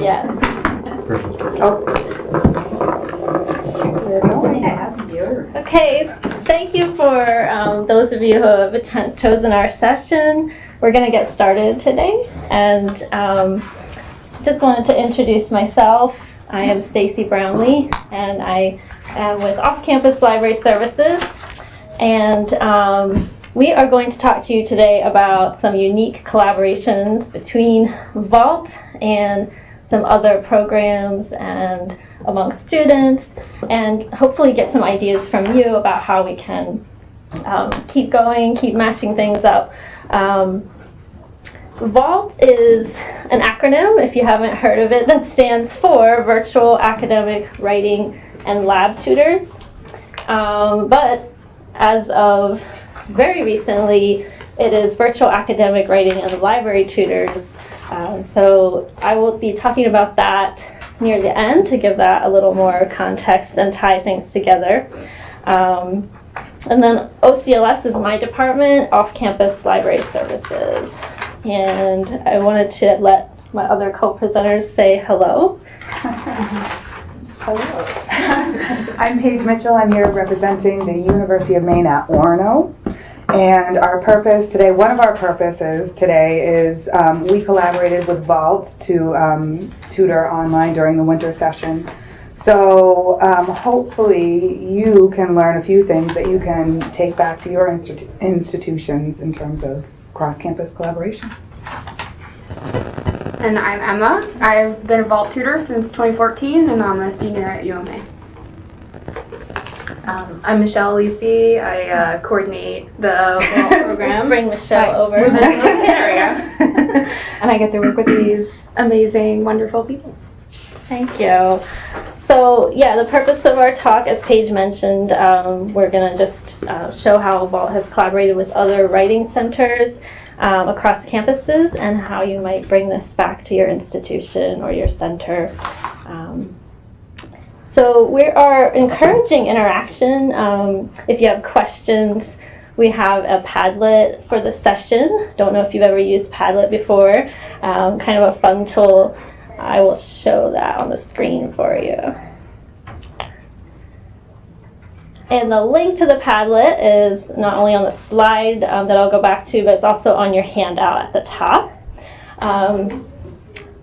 Yes. Okay, thank you for those of you who have chosen our session. We're going to get started today, and just wanted to introduce myself. I am Stacy Brownlee, and I am with Off-Campus Library Services, and we are going to talk to you today about some unique collaborations between Vault and some other programs and among students, and hopefully get some ideas from you about how we can keep going, keep mashing things up. VALT is an acronym, if you haven't heard of it, that stands for Virtual Academic Writing and Lab Tutors. But as of very recently, it is Virtual Academic Writing and Library Tutors. So I will be talking about that near the end to give that a little more context and tie things together. And then OCLS is my department, Off-Campus Library Services. And I wanted to let my other co-presenters say hello. Hello. I'm Paige Mitchell. I'm here representing the University of Maine at Orono. And our purpose today, one of our purposes today is we collaborated with Vault to tutor online during the winter session. So hopefully you can learn a few things that you can take back to your institutions in terms of cross-campus collaboration. And I'm Emma. I've been a Vault tutor since 2014, and I'm a senior at UMA. I'm Michelle Lisi. I coordinate the Vault program. Let's bring Michelle over. There we go. And I get to work with these amazing, wonderful people. Thank you. So yeah, the purpose of our talk, as Paige mentioned, we're going to just show how Vault has collaborated with other writing centers across campuses and how you might bring this back to your institution or your center. So we are encouraging interaction. If you have questions, we have a Padlet for the session. Don't know if you've ever used Padlet before. Kind of a fun tool. I will show that on the screen for you. And the link to the Padlet is not only on the slide that I'll go back to, but it's also on your handout at the top.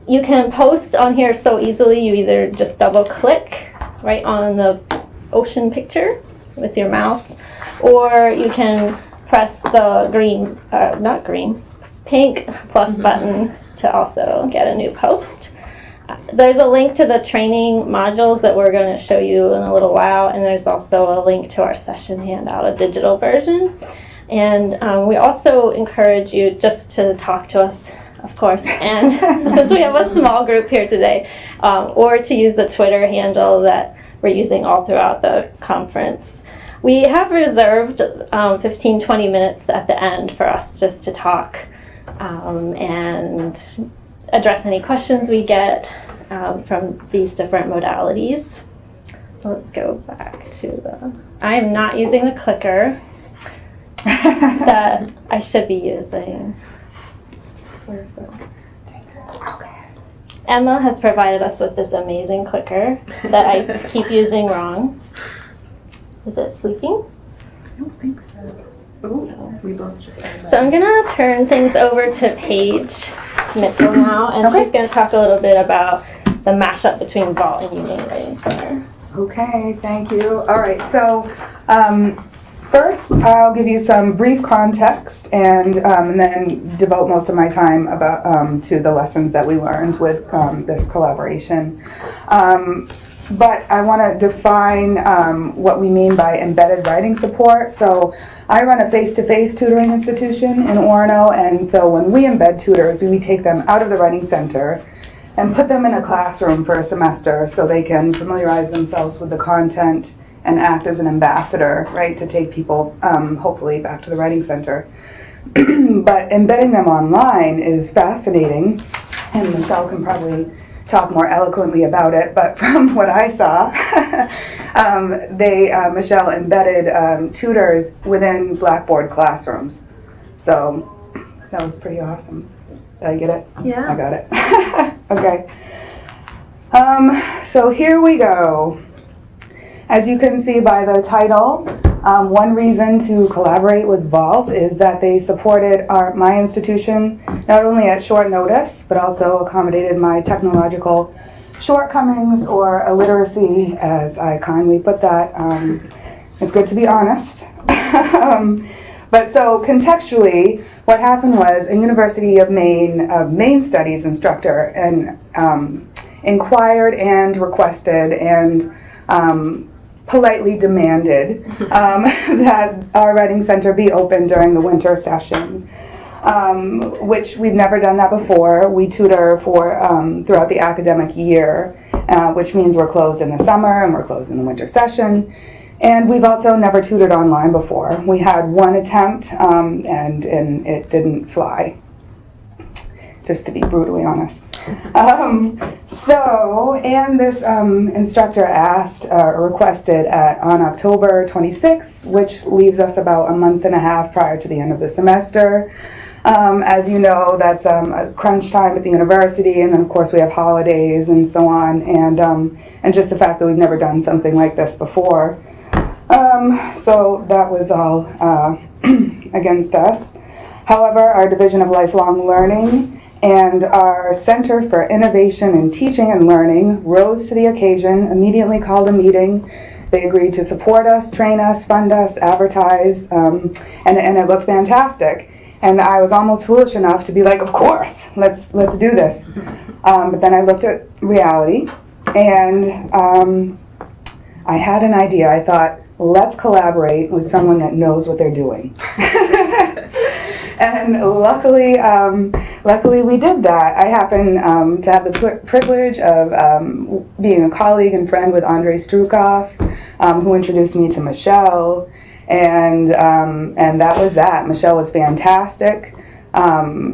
You can post on here so easily. You either just double click right on the ocean picture with your mouse, or you can press the pink plus button to also get a new post. There's a link to the training modules that we're going to show you in a little while, and there's also a link to our session handout, a digital version. And we also encourage you just to talk to us, of course, and since we have a small group here today, or to use the Twitter handle that we're using all throughout the conference. We have reserved 15-20 minutes at the end for us just to talk and address any questions we get from these different modalities. So let's go back to the... I am not using the clicker that I should be using. Where's it? Emma has provided us with this amazing clicker that I keep using wrong. Is it sleeping? I don't think so. Ooh, we both just said that. So I'm going to turn things over to Paige Mitchell now, and she's going to talk a little bit about the mashup between Vault and UMaine Writing Center. Okay, thank you. All right, so first I'll give you some brief context and then devote most of my time about to the lessons that we learned with this collaboration. But I want to define what we mean by embedded writing support. So I run a face-to-face tutoring institution in Orono, and so when we embed tutors, we take them out of the writing center and put them in a classroom for a semester so they can familiarize themselves with the content and act as an ambassador, right, to take people hopefully back to the writing center. But embedding them online is fascinating, and Michelle can probably talk more eloquently about it, but from what I saw, Michelle embedded tutors within Blackboard classrooms. So that was pretty awesome. Did I get it? Yeah. I got it. Okay. So here we go. As you can see by the title, one reason to collaborate with Vault is that they supported my institution not only at short notice, but also accommodated my technological shortcomings or illiteracy, as I kindly put that. It's good to be honest. But so contextually, what happened was a University of Maine Studies instructor and inquired and requested and politely demanded that our writing center be open during the winter session, which we've never done that before. We tutor for throughout the academic year, which means we're closed in the summer and we're closed in the winter session. And we've also never tutored online before. We had one attempt and it didn't fly, just to be brutally honest. And this instructor asked or requested on October 26th, which leaves us about a month and a half prior to the end of the semester. As you know, that's a crunch time at the university, and then of course we have holidays and so on, and just the fact that we've never done something like this before. So that was all against us. However, our Division of Lifelong Learning and our Center for Innovation in Teaching and Learning rose to the occasion, immediately called a meeting. They agreed to support us, train us, fund us, advertise, and it looked fantastic. And I was almost foolish enough to be like, of course, let's do this. But then I looked at reality, and I had an idea. I thought, let's collaborate with someone that knows what they're doing. And luckily we did that. I happen to have the privilege of being a colleague and friend with Andrei Strukov, who introduced me to Michelle, and that was that. Michelle was fantastic.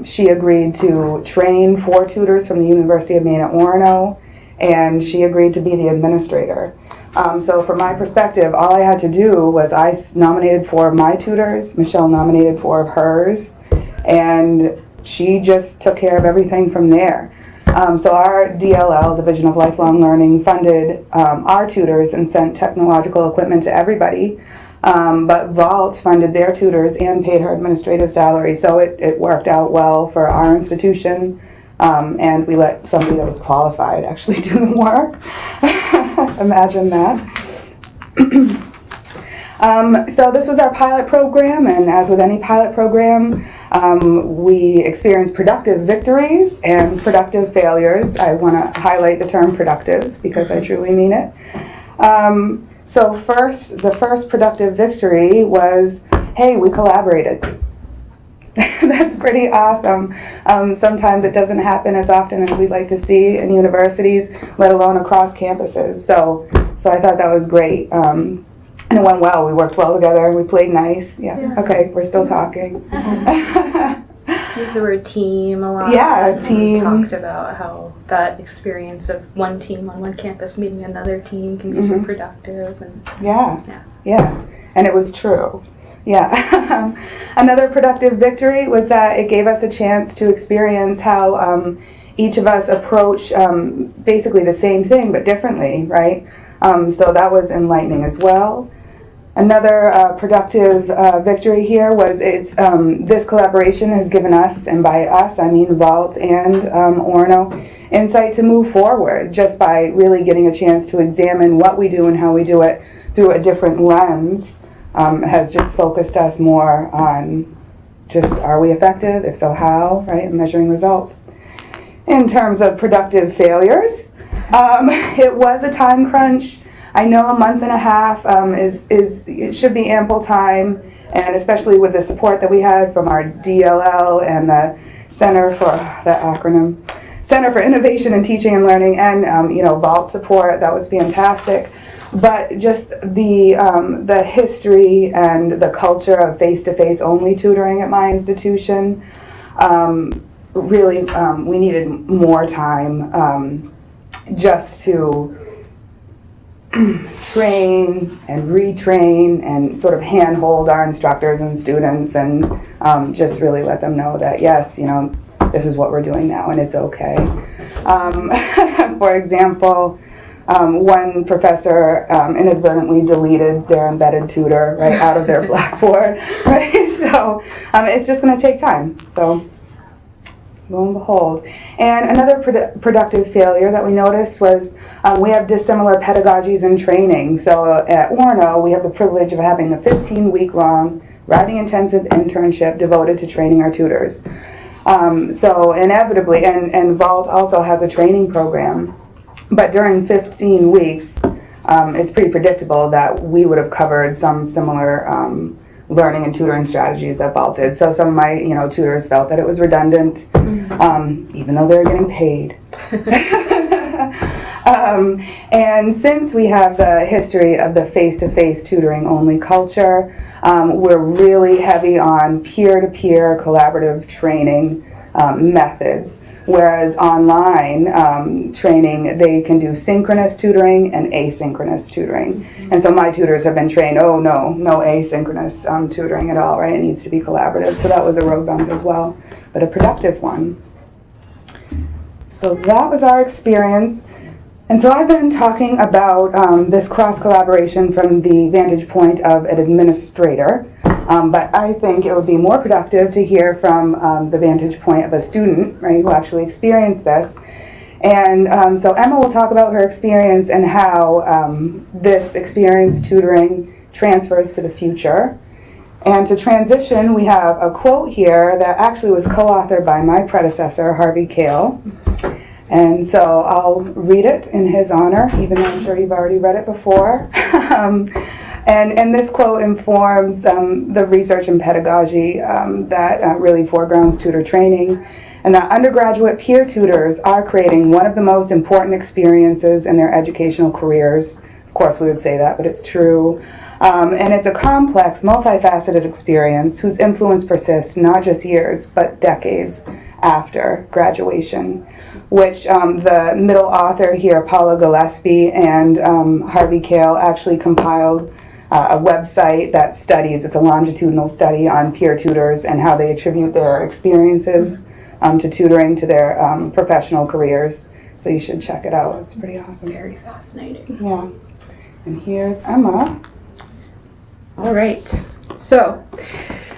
She agreed to train 4 tutors from the University of Maine at Orono, and she agreed to be the administrator. So from my perspective, all I had to do was I nominated 4 of my tutors, Michelle nominated 4 of hers, and she just took care of everything from there. So our DLL, Division of Lifelong Learning, funded our tutors and sent technological equipment to everybody, but Vault funded their tutors and paid her administrative salary, so it worked out well for our institution. And we let somebody that was qualified actually do the work. Imagine that. So this was our pilot program, and as with any pilot program, we experienced productive victories and productive failures. I want to highlight the term productive because I truly mean it. So the first productive victory was, hey, we collaborated. That's pretty awesome. Sometimes it doesn't happen as often as we'd like to see in universities, let alone across campuses. So I thought that was great. And it went well. We worked well together. We played nice. Yeah. Okay, we're still talking. Use the word team a lot. Yeah, team. We talked about how that experience of one team on one campus meeting another team can be so productive. And Yeah. And it was true. Yeah. Another productive victory was that it gave us a chance to experience how each of us approach basically the same thing but differently, right? So that was enlightening as well. Another productive victory here was this collaboration has given us, and by us I mean Vault and Orono, insight to move forward just by really getting a chance to examine what we do and how we do it through a different lens. Has just focused us more on just, are we effective? If so, how, right? And measuring results. In terms of productive failures, it was a time crunch. I know a month and a half it should be ample time, and especially with the support that we had from our DLL and the Center for Innovation in Teaching and Learning, and Vault support. That was fantastic. But just the history and the culture of face-to-face only tutoring at my institution, really we needed more time just to train and retrain and sort of handhold our instructors and students, and just really let them know that yes, this is what we're doing now and it's okay. For example, one professor inadvertently deleted their embedded tutor right out of their Blackboard, right? So it's just going to take time. So lo and behold. And another productive failure that we noticed was we have dissimilar pedagogies and training. So at Orono, we have the privilege of having a 15-week-long writing intensive internship devoted to training our tutors. So inevitably, and Vault also has a training program, but during 15 weeks, it's pretty predictable that we would have covered some similar learning and tutoring strategies that Vault did. So some of my tutors felt that it was redundant, even though they were getting paid. And since we have the history of the face-to-face tutoring only culture, we're really heavy on peer-to-peer collaborative training methods, whereas online training, they can do synchronous tutoring and asynchronous tutoring. And so my tutors have been trained, no asynchronous tutoring at all, right? It needs to be collaborative. So that was a road bump as well, but a productive one. So that was our experience. And so I've been talking about this cross-collaboration from the vantage point of an administrator, but I think it would be more productive to hear from the vantage point of a student, right, who actually experienced this. And so Emma will talk about her experience and how this experience tutoring transfers to the future. And to transition, we have a quote here that actually was co-authored by my predecessor, Harvey Kale. And so I'll read it in his honor, even though I'm sure you've already read it before. And this quote informs the research and pedagogy that really foregrounds tutor training, and that undergraduate peer tutors are creating one of the most important experiences in their educational careers. Of course, we would say that, but it's true. And it's a complex, multifaceted experience whose influence persists not just years, but decades after graduation, which the middle author here, Paula Gillespie, and Harvey Kale actually compiled a website that studies, it's a longitudinal study on peer tutors and how they attribute their experiences to tutoring to their professional careers. So you should check it out. It's pretty awesome. Very fascinating. Yeah. And here's Emma. All right. So,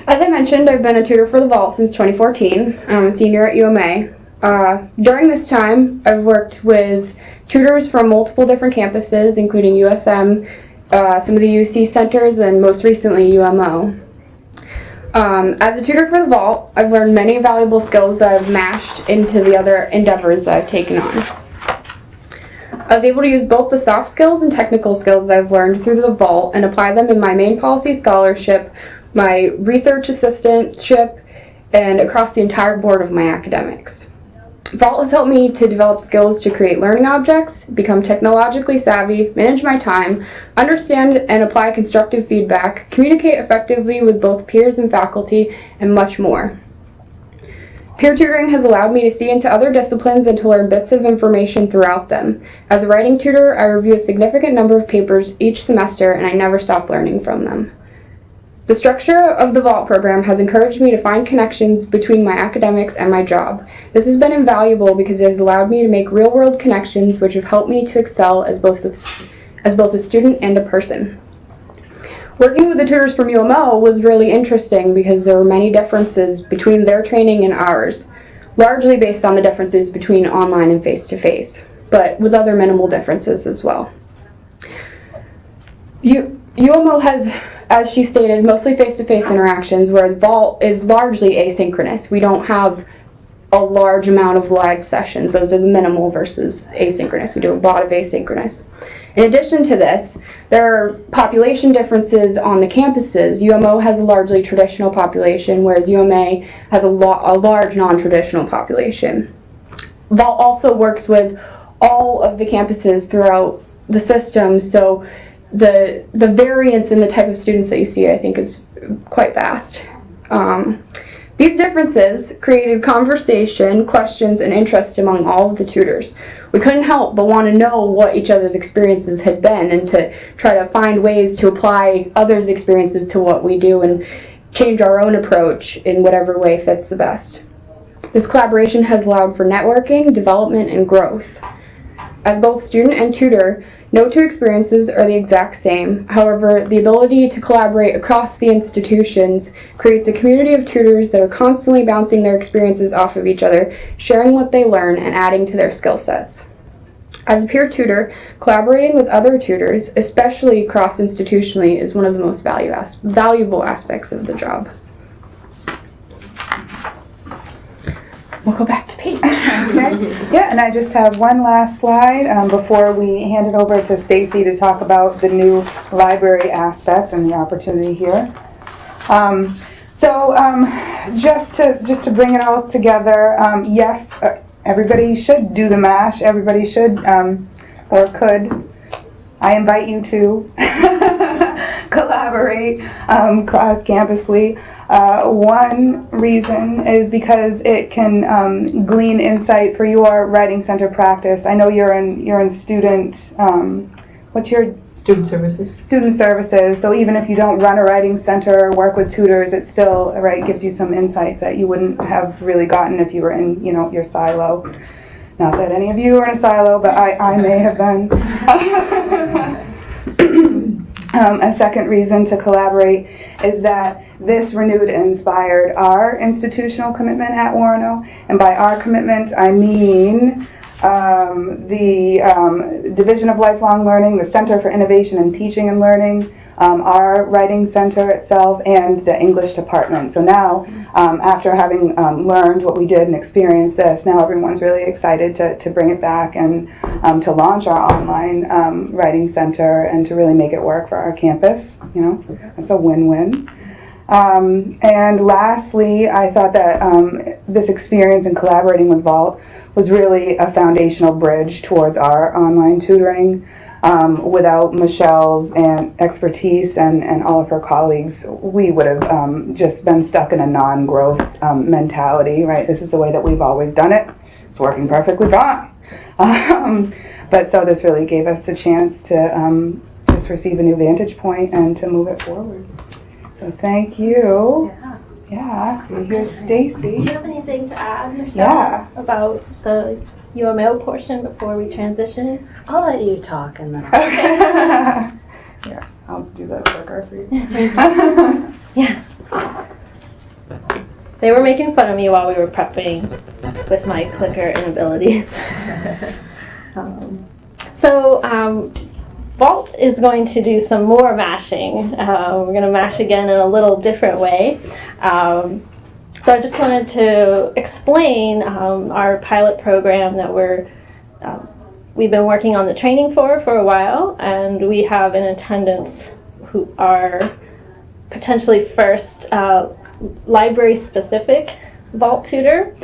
as I mentioned, I've been a tutor for the Vault since 2014. I'm a senior at UMA. During this time, I've worked with tutors from multiple different campuses, including USM, some of the UC centers, and most recently UMO. As a tutor for the Vault, I've learned many valuable skills that I've mashed into the other endeavors that I've taken on. I was able to use both the soft skills and technical skills I've learned through the Vault and apply them in my main policy scholarship, my research assistantship, and across the entire board of my academics. Vault has helped me to develop skills to create learning objects, become technologically savvy, manage my time, understand and apply constructive feedback, communicate effectively with both peers and faculty, and much more. Peer tutoring has allowed me to see into other disciplines and to learn bits of information throughout them. As a writing tutor, I review a significant number of papers each semester, and I never stop learning from them. The structure of the Vault program has encouraged me to find connections between my academics and my job. This has been invaluable because it has allowed me to make real-world connections which have helped me to excel as both a student and a person. Working with the tutors from UMO was really interesting because there were many differences between their training and ours, largely based on the differences between online and face-to-face, but with other minimal differences as well. UMO has, as she stated, mostly face-to-face interactions, whereas Vault is largely asynchronous. We don't have a large amount of live sessions. Those are the minimal versus asynchronous. We do a lot of asynchronous. In addition to this, there are population differences on the campuses. UMO has a largely traditional population, whereas UMA has a large non-traditional population. Vault also works with all of the campuses throughout the system, so the variance in the type of students that you see, I think, is quite vast. These differences created conversation, questions, and interest among all of the tutors. We couldn't help but want to know what each other's experiences had been and to try to find ways to apply others' experiences to what we do and change our own approach in whatever way fits the best. This collaboration has allowed for networking, development, and growth. As both student and tutor, no two experiences are the exact same. However, the ability to collaborate across the institutions creates a community of tutors that are constantly bouncing their experiences off of each other, sharing what they learn, and adding to their skill sets. As a peer tutor, collaborating with other tutors, especially cross-institutionally, is one of the most valuable aspects of the job. We'll go back to page. Okay. Yeah, and I just have one last slide before we hand it over to Stacy to talk about the new library aspect and the opportunity here. Just to bring it all together, yes, everybody should do the MASH. Everybody should or could. I invite you to collaborate cross-campusly. One reason is because it can glean insight for your writing center practice. I know you're in student. What's your Student services. Student services. So even if you don't run a writing center or work with tutors, it still gives you some insights that you wouldn't have really gotten if you were in your silo. Not that any of you are in a silo, but I may have been. A second reason to collaborate is that this renewed and inspired our institutional commitment at Warno. And by our commitment, I mean the Division of Lifelong Learning, the Center for Innovation in Teaching and Learning, our writing center itself, and the English department. So now, after having learned what we did and experienced this, now everyone's really excited to bring it back and to launch our online writing center and to really make it work for our campus. That's a win-win. And lastly, I thought that this experience in collaborating with Vault was really a foundational bridge towards our online tutoring. Without Michelle's and expertise and all of her colleagues, we would have just been stuck in a non-growth mentality, right? This is the way that we've always done it. It's working perfectly fine. But so this really gave us a chance to just receive a new vantage point and to move it forward. So thank you. Yeah. Here's Stacy. Do you have anything to add, Michelle, Yeah. about the UMO portion before we transition? I'll let you talk and then Here, I'll do the clicker for you. Yes. They were making fun of me while we were prepping with my clicker inabilities. Vault is going to do some more mashing. We're going to mash again in a little different way. So I just wanted to explain our pilot program that we've been working on the training for a while, and we have in attendance who are potentially first library-specific Vault tutor.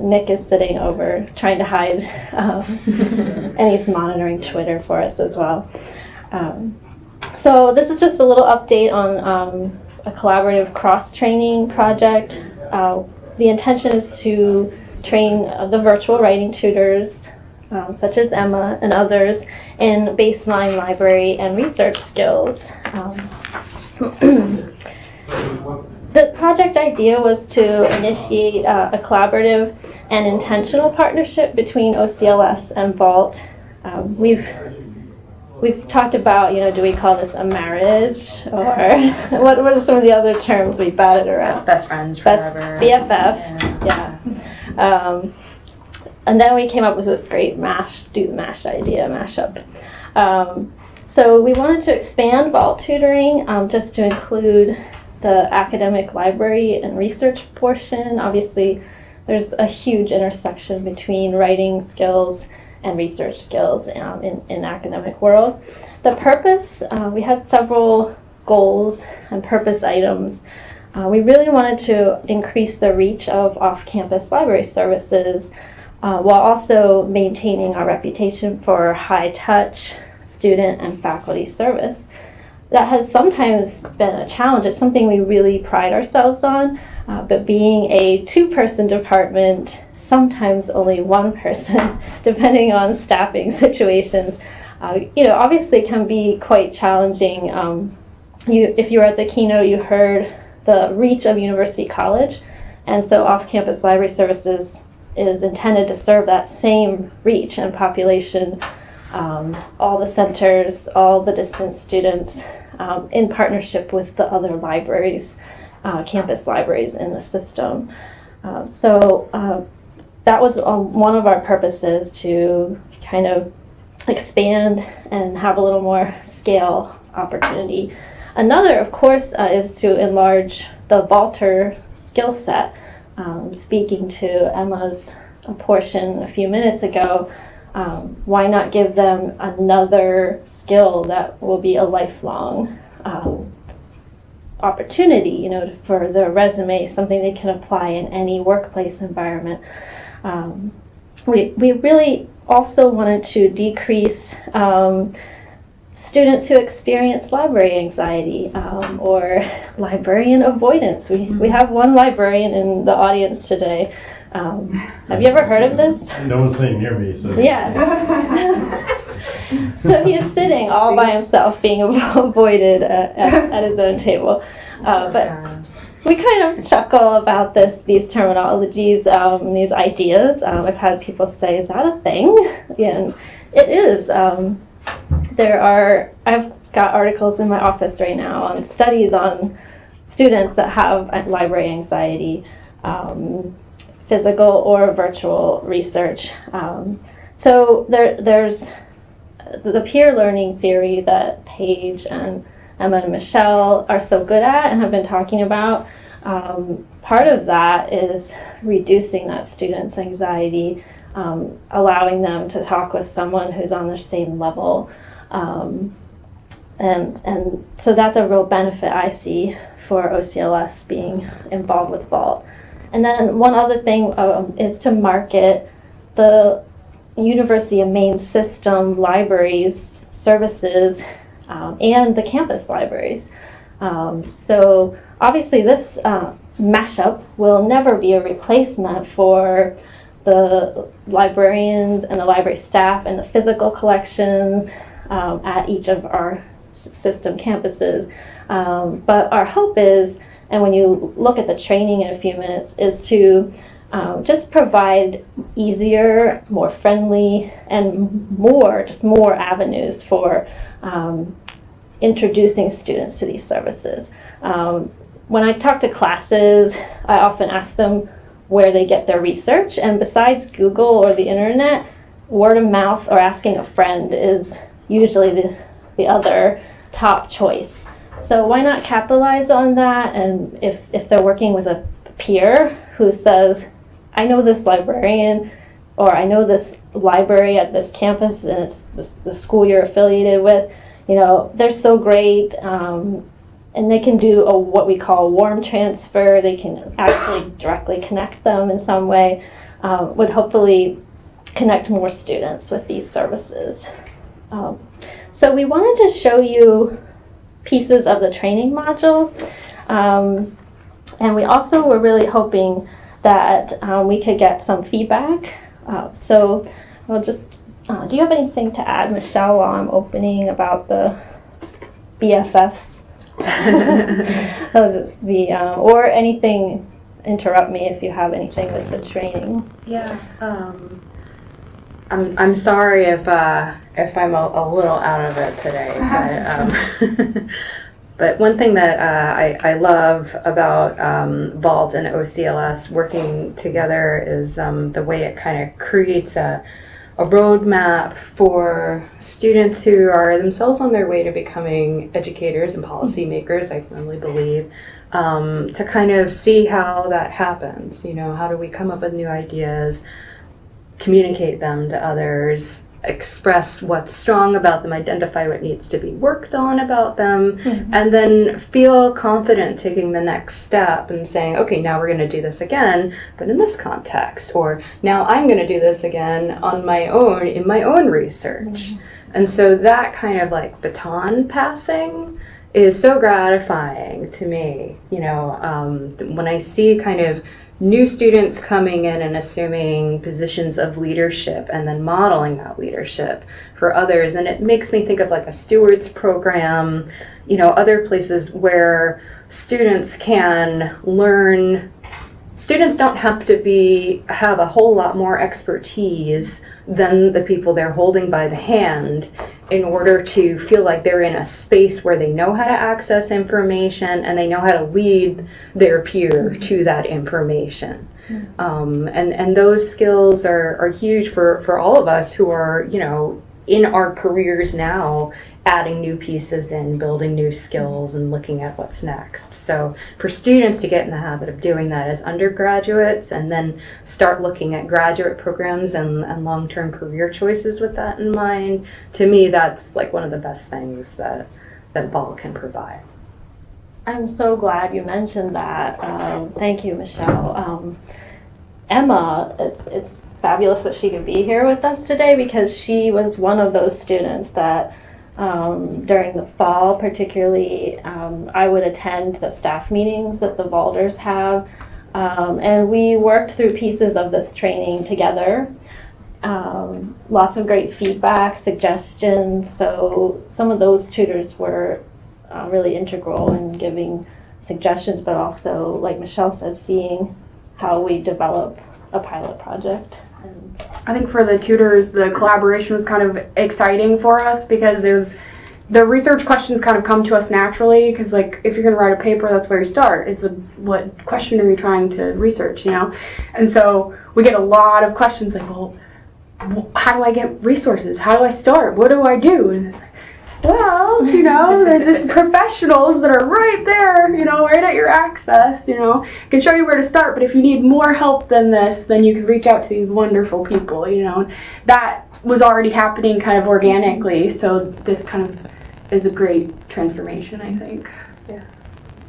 Nick is sitting over trying to hide, and he's monitoring Twitter for us as well. So this is just a little update on a collaborative cross-training project. The intention is to train the virtual writing tutors, such as Emma and others, in baseline library and research skills. The project idea was to initiate a collaborative and intentional partnership between OCLS and Vault. We've talked about, do we call this a marriage, or what are some of the other terms we batted around? best friends forever. BFFs, yeah. And then we came up with this great do the MASH idea, mashup. So we wanted to expand Vault tutoring just to include the academic library and research portion. Obviously, there's a huge intersection between writing skills and research skills in academic world. The purpose, we had several goals and purpose items. We really wanted to increase the reach of off-campus library services while also maintaining our reputation for high-touch student and faculty service. That has sometimes been a challenge. It's something we really pride ourselves on, but being a two-person department, sometimes only one person, depending on staffing situations, obviously can be quite challenging. If you were at the keynote, you heard the reach of University College. And so off-campus library services is intended to serve that same reach and population, all the centers, all the distance students, in partnership with the other libraries, campus libraries in the system. That was one of our purposes, to kind of expand and have a little more scale opportunity. Another, of course, is to enlarge the vaulter skill set. Speaking to Emma's portion a few minutes ago, why not give them another skill that will be a lifelong opportunity, you know, for their resume, something they can apply in any workplace environment. We really also wanted to decrease students who experience library anxiety or librarian avoidance. We have one librarian in the audience today. Have you ever heard of this? No one's sitting near me, so. Yes. So he is sitting all by himself, being avoided at his own table. But we kind of chuckle about these terminologies, these ideas. I've had people say, "Is that a thing?" And it is. I've got articles in my office right now on studies on students that have library anxiety, physical or virtual research. So there's the peer learning theory that Paige and Emma and Michelle are so good at and have been talking about. Part of that is reducing that student's anxiety, allowing them to talk with someone who's on their same level. And so that's a real benefit I see for OCLS being involved with Vault. And then one other thing is to market the University of Maine system libraries, services, and the campus libraries. So obviously this mashup will never be a replacement for the librarians and the library staff and the physical collections at each of our system campuses. But our hope is, and when you look at the training in a few minutes, is to just provide easier, more friendly, and more avenues for introducing students to these services. When I talk to classes, I often ask them where they get their research, and besides Google or the internet, word of mouth or asking a friend is usually the other top choice. So why not capitalize on that? And if they're working with a peer who says, I know this librarian, or I know this library at this campus, and it's the school you're affiliated with, you know, they're so great, and they can do what we call a warm transfer. They can actually directly connect them in some way, would hopefully connect more students with these services. So we wanted to show you pieces of the training module, and we also were really hoping that we could get some feedback. So we'll just, do you have anything to add, Michelle, while I'm opening about the BFFs? Or anything, interrupt me if you have anything with the training. Yeah. I'm sorry if I'm a little out of it today, but one thing that I love about Vault and OCLS working together is the way it kind of creates a roadmap for students who are themselves on their way to becoming educators and policymakers, I firmly believe, to kind of see how that happens. You know, how do we come up with new ideas, communicate them to others, express what's strong about them, identify what needs to be worked on about them, and then feel confident taking the next step and saying, okay, now we're going to do this again, but in this context, or now I'm going to do this again on my own, in my own research. And so that kind of like baton passing is so gratifying to me, you know, when I see kind of new students coming in and assuming positions of leadership and then modeling that leadership for others. And it makes me think of like a stewards program, you know, other places where students can learn students don't have to have a whole lot more expertise than the people they're holding by the hand in order to feel like they're in a space where they know how to access information and they know how to lead their peer to that information. And those skills are huge for all of us who are, in our careers now, adding new pieces in, building new skills, and looking at what's next. So for students to get in the habit of doing that as undergraduates and then start looking at graduate programs and long-term career choices with that in mind, to me, that's like one of the best things that Vault can provide. I'm so glad you mentioned that. Thank you, Michelle. Emma, it's fabulous that she could be here with us today because she was one of those students that during the fall particularly, I would attend the staff meetings that the Vaulters have, and we worked through pieces of this training together. Lots of great feedback, suggestions, so some of those tutors were really integral in giving suggestions, but also, like Michelle said, seeing how we develop a pilot project. I think for the tutors, the collaboration was kind of exciting for us because the research questions kind of come to us naturally, because like if you're going to write a paper, that's where you start, is with what question are you trying to research, And so we get a lot of questions like, well, how do I get resources? How do I start? What do I do? And it's like, well, there's these professionals that are right there, right at your access, can show you where to start, but if you need more help than this, then you can reach out to these wonderful people, That was already happening kind of organically, so this kind of is a great transformation, I think. Yeah,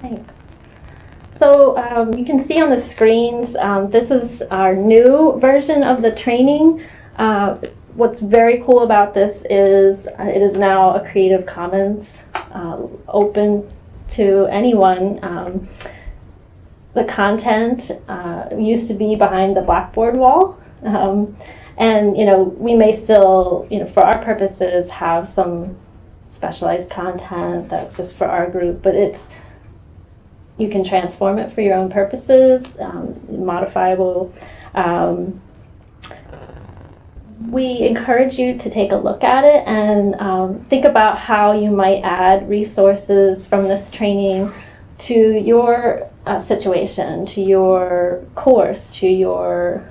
thanks. So you can see on the screens, this is our new version of the training. What's very cool about this is it is now a Creative Commons, open to anyone. The content used to be behind the Blackboard wall, and we may still, for our purposes, have some specialized content that's just for our group, but you can transform it for your own purposes, modifiable. We encourage you to take a look at it and think about how you might add resources from this training to your situation, to your course, to your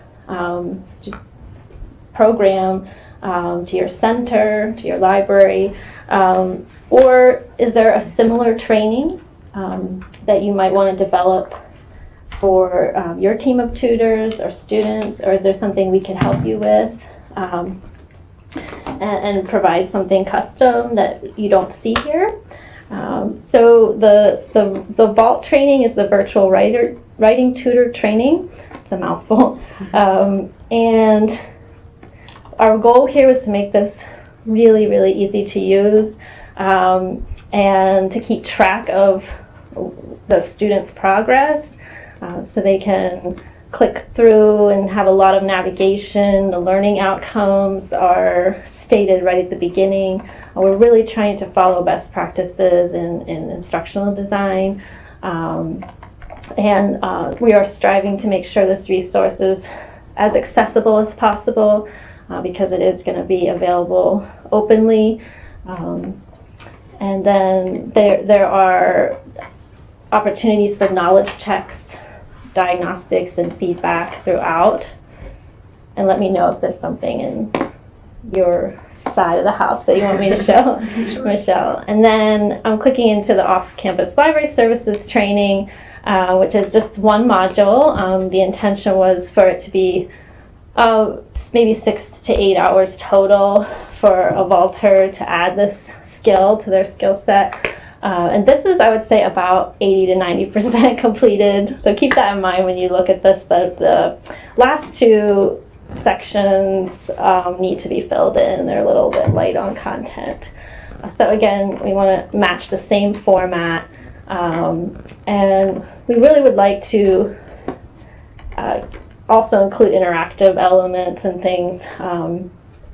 program, to your center, to your library, or is there a similar training that you might want to develop for your team of tutors or students, or is there something we can help you with? And provide something custom that you don't see here. So the Vault training is the virtual writing tutor training. It's a mouthful. And our goal here was to make this really, really easy to use and to keep track of the students' progress so they can click through and have a lot of navigation. The learning outcomes are stated right at the beginning. We're really trying to follow best practices in instructional design. And we are striving to make sure this resource is as accessible as possible because it is going to be available openly. And then there are opportunities for knowledge checks, diagnostics, and feedback throughout. And let me know if there's something in your side of the house that you want me to show, sure. Michelle. And then I'm clicking into the off-campus library services training, which is just one module. The intention was for it to be maybe 6 to 8 hours total for a vaulter to add this skill to their skill set. And this is, I would say, about 80 to 90% completed. So keep that in mind when you look at this. The last two sections need to be filled in. They're a little bit light on content. So again, we want to match the same format. And we really would like to also include interactive elements and things.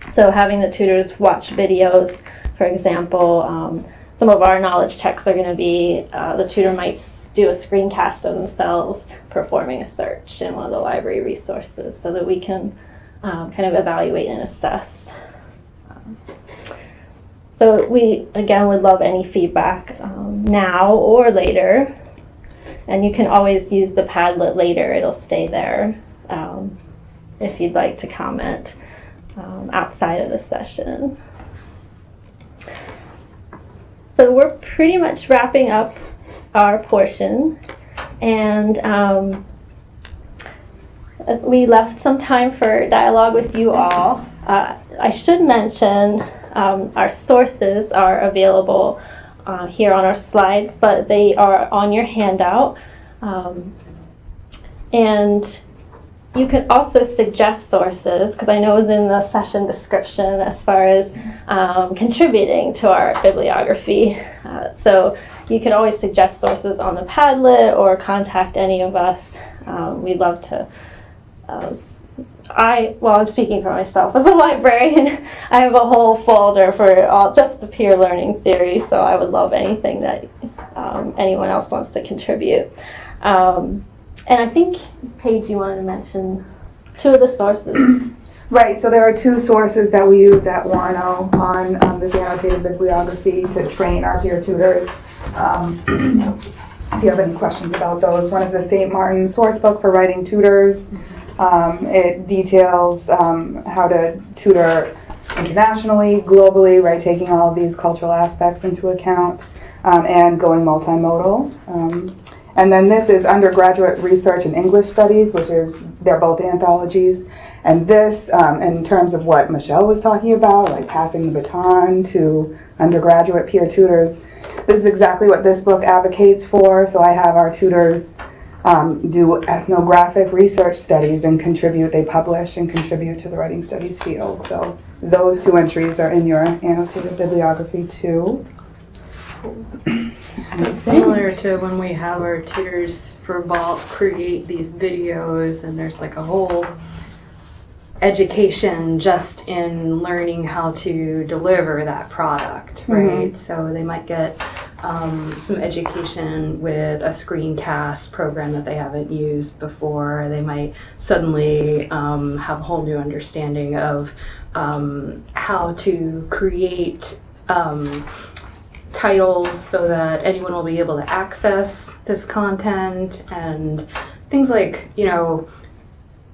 So having the tutors watch videos, for example, some of our knowledge checks are going to be the tutor might do a screencast of themselves performing a search in one of the library resources so that we can kind of evaluate and assess. So we, again, would love any feedback now or later. And you can always use the Padlet later. It'll stay there if you'd like to comment outside of the session. So we're pretty much wrapping up our portion. And we left some time for dialogue with you all. I should mention our sources are available here on our slides, but they are on your handout. And you can also suggest sources, because I know it was in the session description as far as contributing to our bibliography. So you can always suggest sources on the Padlet or contact any of us. We'd love to. I'm speaking for myself as a librarian. I have a whole folder for just the peer learning theory, so I would love anything that anyone else wants to contribute. And I think, Paige, you wanted to mention 2 of the sources. Right, so there are 2 sources that we use at Warno on this annotated bibliography to train our peer tutors. If you have any questions about those, one is the St. Martin Sourcebook for Writing Tutors. It details how to tutor internationally, globally, right, taking all of these cultural aspects into account, and going multimodal. And then this is Undergraduate Research in English Studies, they're both anthologies. And this, in terms of what Michelle was talking about, like passing the baton to undergraduate peer tutors, this is exactly what this book advocates for. So I have our tutors do ethnographic research studies and they publish and contribute to the writing studies field. So those 2 entries are in your annotated bibliography too. It's similar to when we have our tutors for Vault create these videos, and there's like a whole education just in learning how to deliver that product, right? So they might get some education with a screencast program that they haven't used before. They might suddenly have a whole new understanding of how to create titles so that anyone will be able to access this content, and things like,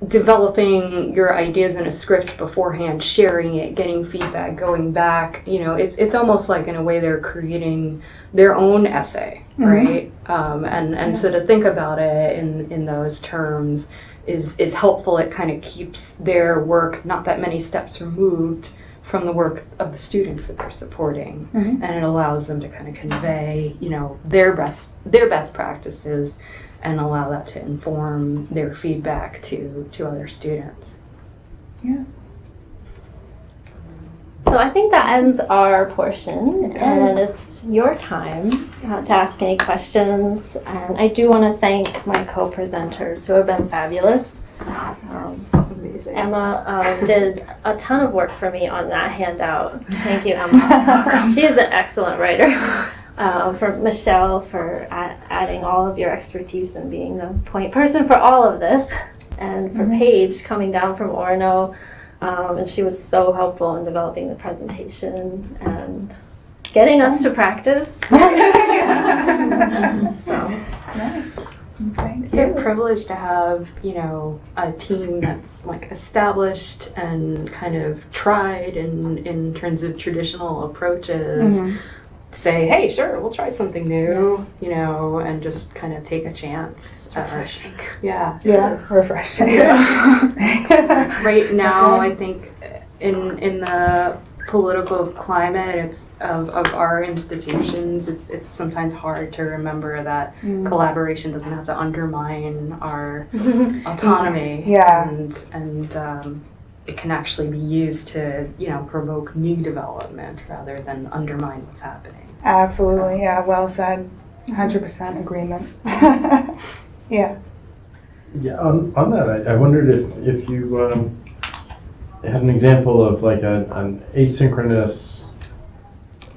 developing your ideas in a script beforehand, sharing it, getting feedback, going back. It's almost like in a way they're creating their own essay, right? And so to think about it in those terms is helpful. It kind of keeps their work not that many steps removed from the work of the students that they're supporting, and it allows them to kind of convey, their best practices, and allow that to inform their feedback to other students. Yeah. So I think that ends our portion, and it's your time to ask any questions. And I do want to thank my co-presenters who have been fabulous. Emma did a ton of work for me on that handout. Thank you, Emma. She is an excellent writer. For Michelle for adding all of your expertise and being the point person for all of this. And for Paige coming down from Orono, and she was so helpful in developing the presentation and getting us to practice. So. It's a privilege to have, a team that's like established and kind of tried in terms of traditional approaches. Say, hey, sure, we'll try something new, and just kind of take a chance. It's refreshing. Yeah. Yeah, refreshing. Right now, I think in the political climate of our institutions, it's sometimes hard to remember that collaboration doesn't have to undermine our autonomy. Yeah. And it can actually be used to, provoke new development rather than undermine what's happening. Absolutely, yeah, well said. 100% agreement. Yeah. Yeah, on that, I wondered if you had an example of like an asynchronous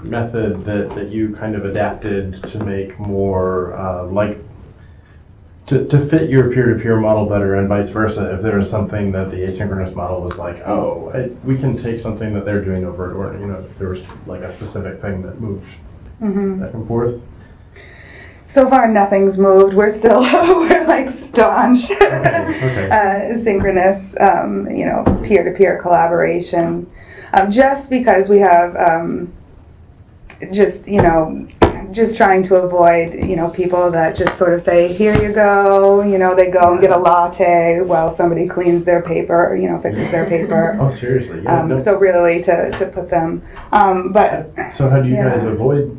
method that you kind of adapted to make more to fit your peer-to-pear model better, and vice versa, if there was something that the asynchronous model was like, we can take something that they're doing over, or if there was like a specific thing that moved back and forth? So far, nothing's moved. We're still, we're like staunch Okay. synchronous, peer-to-peer collaboration. Just because we have, just trying to avoid, people that just sort of say, here you go, they go and get a latte while somebody cleans their paper, fixes their paper. Oh, seriously? Yeah, no. So really to put them, but So how do you Yeah. guys avoid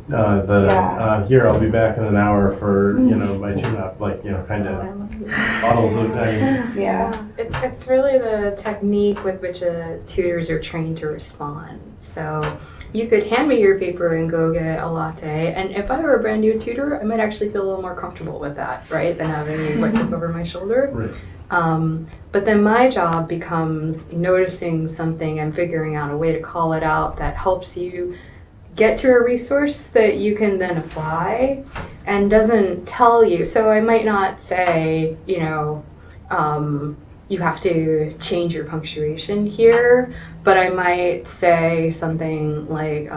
here, I'll be back in an hour for, my tune-up, kind of bottles of time. yeah. It's really the technique with which tutors are trained to respond. So you could hand me your paper and go get a latte, and if I were a brand new tutor, I might actually feel a little more comfortable with that, right, than having you look over my shoulder. Right. But then my job becomes noticing something and figuring out a way to call it out that helps you get to a resource that you can then apply and doesn't tell you. So I might not say, you have to change your punctuation here, but I might say something like,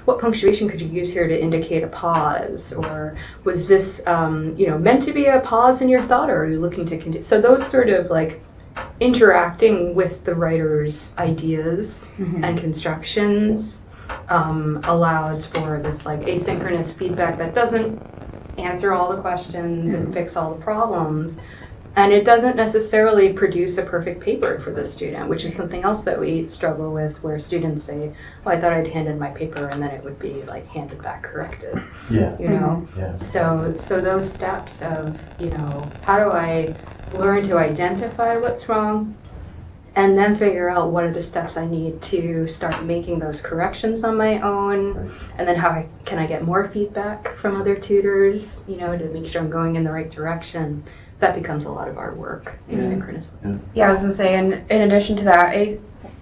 what punctuation could you use here to indicate a pause? Or was this, meant to be a pause in your thought, or are you looking to continue? So those sort of like interacting with the writer's ideas and constructions allows for this like asynchronous feedback that doesn't answer all the questions and fix all the problems. And it doesn't necessarily produce a perfect paper for the student, which is something else that we struggle with, where students say, I thought I'd handed my paper and then it would be like handed back corrected. Yeah. Yeah. So those steps of, how do I learn to identify what's wrong and then figure out what are the steps I need to start making those corrections on my own, and then how can I get more feedback from other tutors, to make sure I'm going in the right direction. That becomes a lot of our work asynchronously. Yeah, I was gonna say, and in addition to that,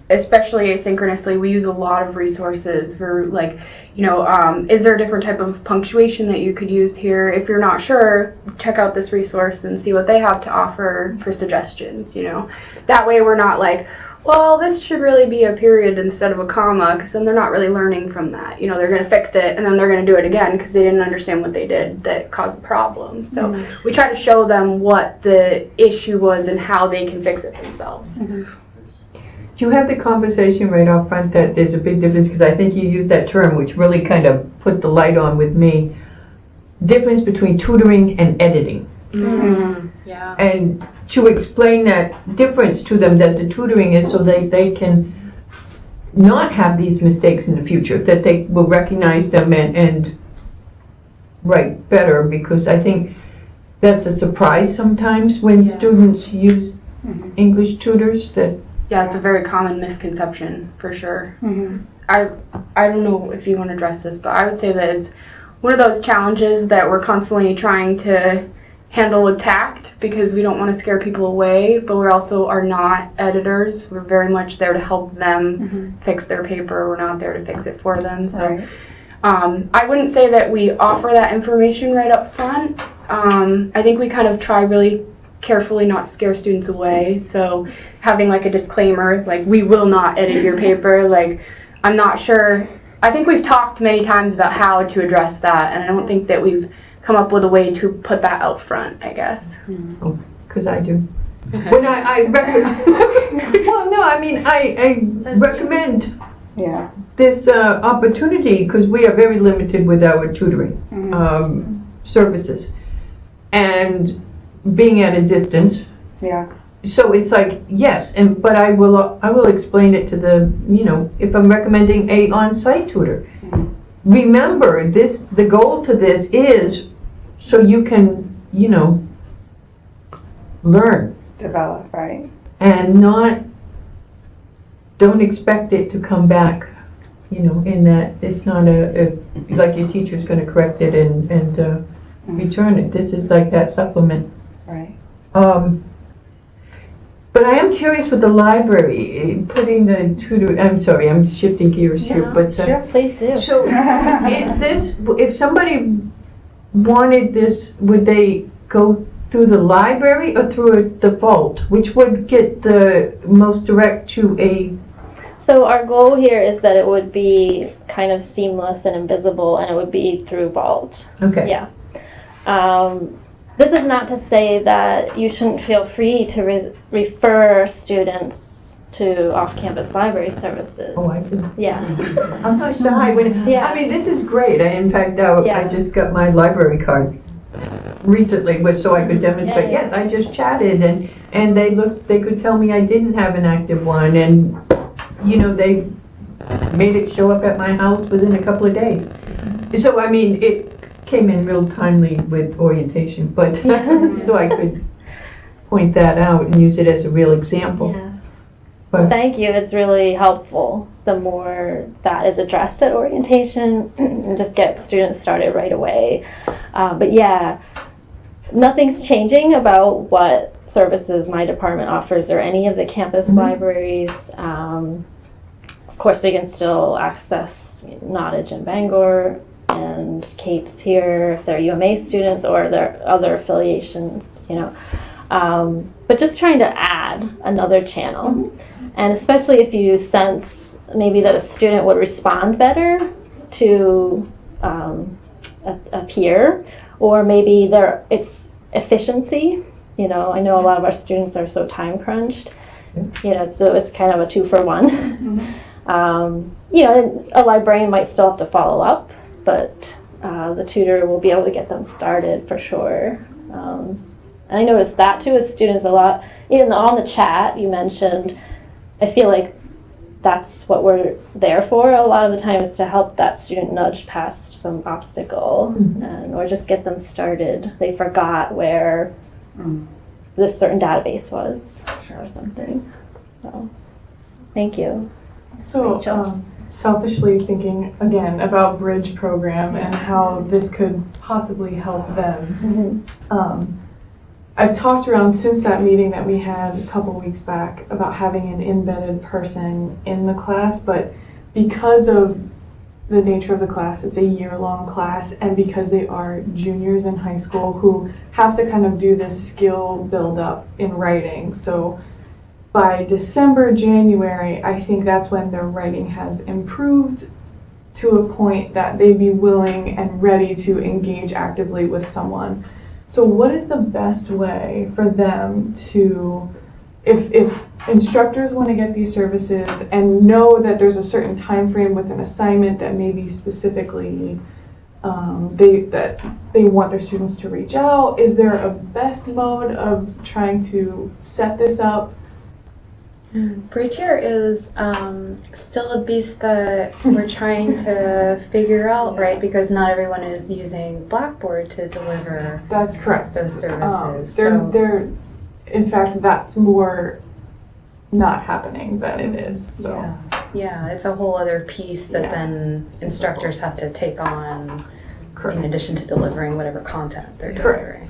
especially asynchronously, we use a lot of resources for is there a different type of punctuation that you could use here? If you're not sure, check out this resource and see what they have to offer for suggestions, That way we're not like, well, this should really be a period instead of a comma, because then they're not really learning from that. They're going to fix it, and then they're going to do it again because they didn't understand what they did that caused the problem. So we try to show them what the issue was and how they can fix it themselves. You have the conversation right off front that there's a big difference, because I think you used that term, which really kind of put the light on with me. Difference between tutoring and editing. Yeah. And to explain that difference to them, that the tutoring is so they can not have these mistakes in the future, that they will recognize them and write better, because I think that's a surprise sometimes when students use English tutors. That Yeah, it's a very common misconception, for sure. I don't know if you want to address this, but I would say that it's one of those challenges that we're constantly trying to handle with tact, because we don't want to scare people away, but we also are not editors. We're very much there to help them fix their paper. We're not there to fix it for them. So I wouldn't say that we offer that information right up front. I think we kind of try really carefully not to scare students away. So having like a disclaimer, like, we will not edit your paper. Like, I'm not sure. I think we've talked many times about how to address that, and I don't think that we've come up with a way to put that out front, I guess. because I do. When I well, no, I mean, I recommend this opportunity, because we are very limited with our tutoring services, and being at a distance. So it's like, yes, but I will explain it to the, if I'm recommending a on-site tutor. Remember, the goal to this is so you can, learn. Develop, right? And don't expect it to come back, in that it's not like your teacher's going to correct it and return it. This is like that supplement. Right. But I am curious with the library, putting the tutor, I'm sorry, I'm shifting gears here, but. Sure, please do. So, is this, if somebody wanted this, would they go through the library or through the vault? Which would get the most direct to a, So our goal here is that it would be kind of seamless and invisible, and it would be through Vault. okay. Yeah. This is not to say that you shouldn't feel free to refer students to off-campus library services. Oh, I do. Yeah. I'm not shy. Yeah. I mean, this is great. In fact, I Yeah. just got my library card recently, so I could demonstrate. Yeah. Yes, I just chatted, and they could tell me I didn't have an active one, and they made it show up at my house within a couple of days. So I mean, it came in real timely with orientation, but so I could point that out and use it as a real example. Yeah. But- Thank you. It's really helpful. The more that is addressed at orientation, and just get students started right away. But yeah, nothing's changing about what services my department offers or any of the campus libraries. Of course, they can still access Nottage and Bangor and Kate's here if they're UMA students or their other affiliations, But just trying to add another channel. And especially if you sense maybe that a student would respond better to a peer, or maybe it's efficiency. I know a lot of our students are so time crunched, so it's kind of a 2-for-1. A librarian might still have to follow up, but the tutor will be able to get them started for sure. And I noticed that too with students a lot. Even on the chat you mentioned, I feel like that's what we're there for a lot of the time, is to help that student nudge past some obstacle or just get them started. They forgot where this certain database was or something. So thank you. So, Rachel. selfishly thinking again about Bridge program and how this could possibly help them. I've tossed around since that meeting that we had a couple weeks back about having an embedded person in the class, but because of the nature of the class, it's a year-long class, and because they are juniors in high school who have to kind of do this skill build-up in writing. So by December, January, I think that's when their writing has improved to a point that they'd be willing and ready to engage actively with someone. So what is the best way for them to, if instructors want to get these services and know that there's a certain time frame with an assignment that maybe specifically they want their students to reach out, is there a best mode of trying to set this up? Bridger is still a beast that we're trying to figure out, right? Because not everyone is using Blackboard to deliver That's correct. those services. They're, in fact, that's more not happening than it is. So. Yeah, it's a whole other piece that Yeah. then instructors have to take on Correct. in addition to delivering whatever content they're Correct. delivering.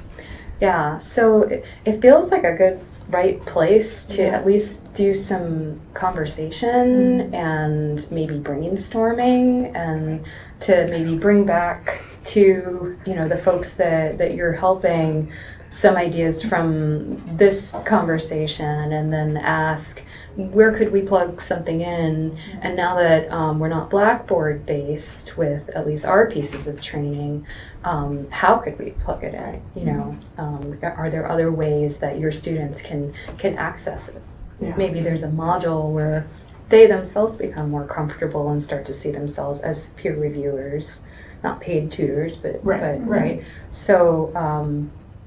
Yeah, so it feels like a good right place to at least do some conversation and maybe brainstorming, and to maybe bring back to the folks that you're helping some ideas from this conversation, and then ask, where could we plug something in? And now that we're not Blackboard based with at least our pieces of training, how could we plug it in? Are there other ways that your students can access it? Yeah. Maybe there's a module where they themselves become more comfortable and start to see themselves as peer reviewers, not paid tutors, but right. So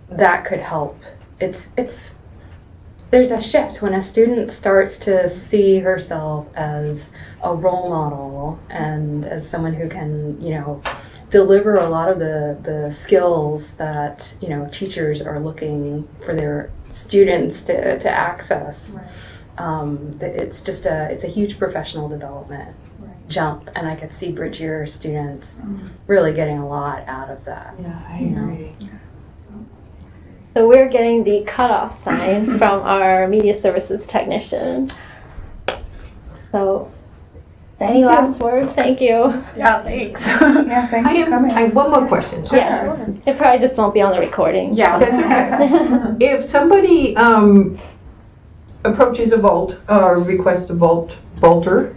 that could help. There's a shift when a student starts to see herself as a role model and as someone who can, deliver a lot of the skills that, teachers are looking for their students to access. Right. It's a huge professional development jump, and I could see Bridger students really getting a lot out of that. Yeah, I agree. So we're getting the cutoff sign from our media services technician. So, any last words? Thank you. Yeah, thanks. Yeah, thanks for coming. I have one more question. Yes. It probably just won't be on the recording. Yeah. That's okay. If somebody approaches a vault or requests a vaulter,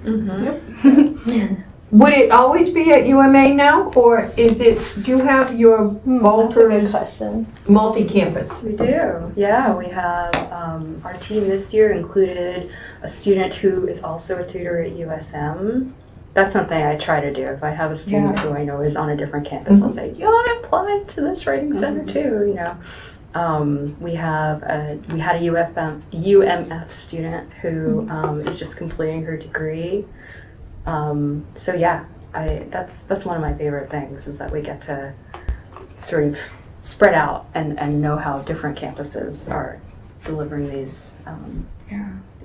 would it always be at UMA now, or is it? Do you have your That's a good vaulters question. multi-campus? We do. Yeah, we have our team this year included a student who is also a tutor at USM. That's something I try to do. If I have a student who I know is on a different campus, I'll say, "You want to apply to this writing center too?" You know. We had a UMF student who is just completing her degree. So yeah, that's one of my favorite things is that we get to sort of spread out and know how different campuses are delivering these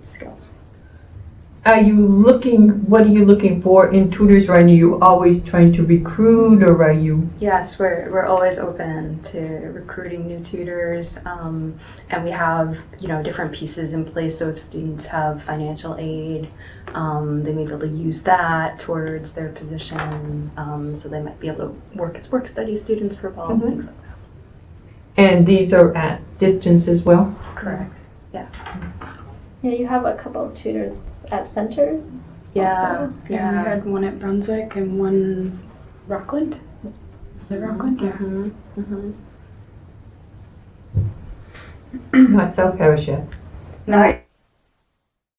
skills. What are you looking for in tutors? Or are you always trying to recruit, or are you? Yes, we're always open to recruiting new tutors, and we have different pieces in place. So if students have financial aid, they may be able to use that towards their position. So they might be able to work as work study students for Vault, things like that. And these are at distance as well? Correct. Yeah, you have a couple of tutors at centers. Yeah. We had one at Brunswick and one Rockland. The Rockland, yeah. Not South Parish yet. Not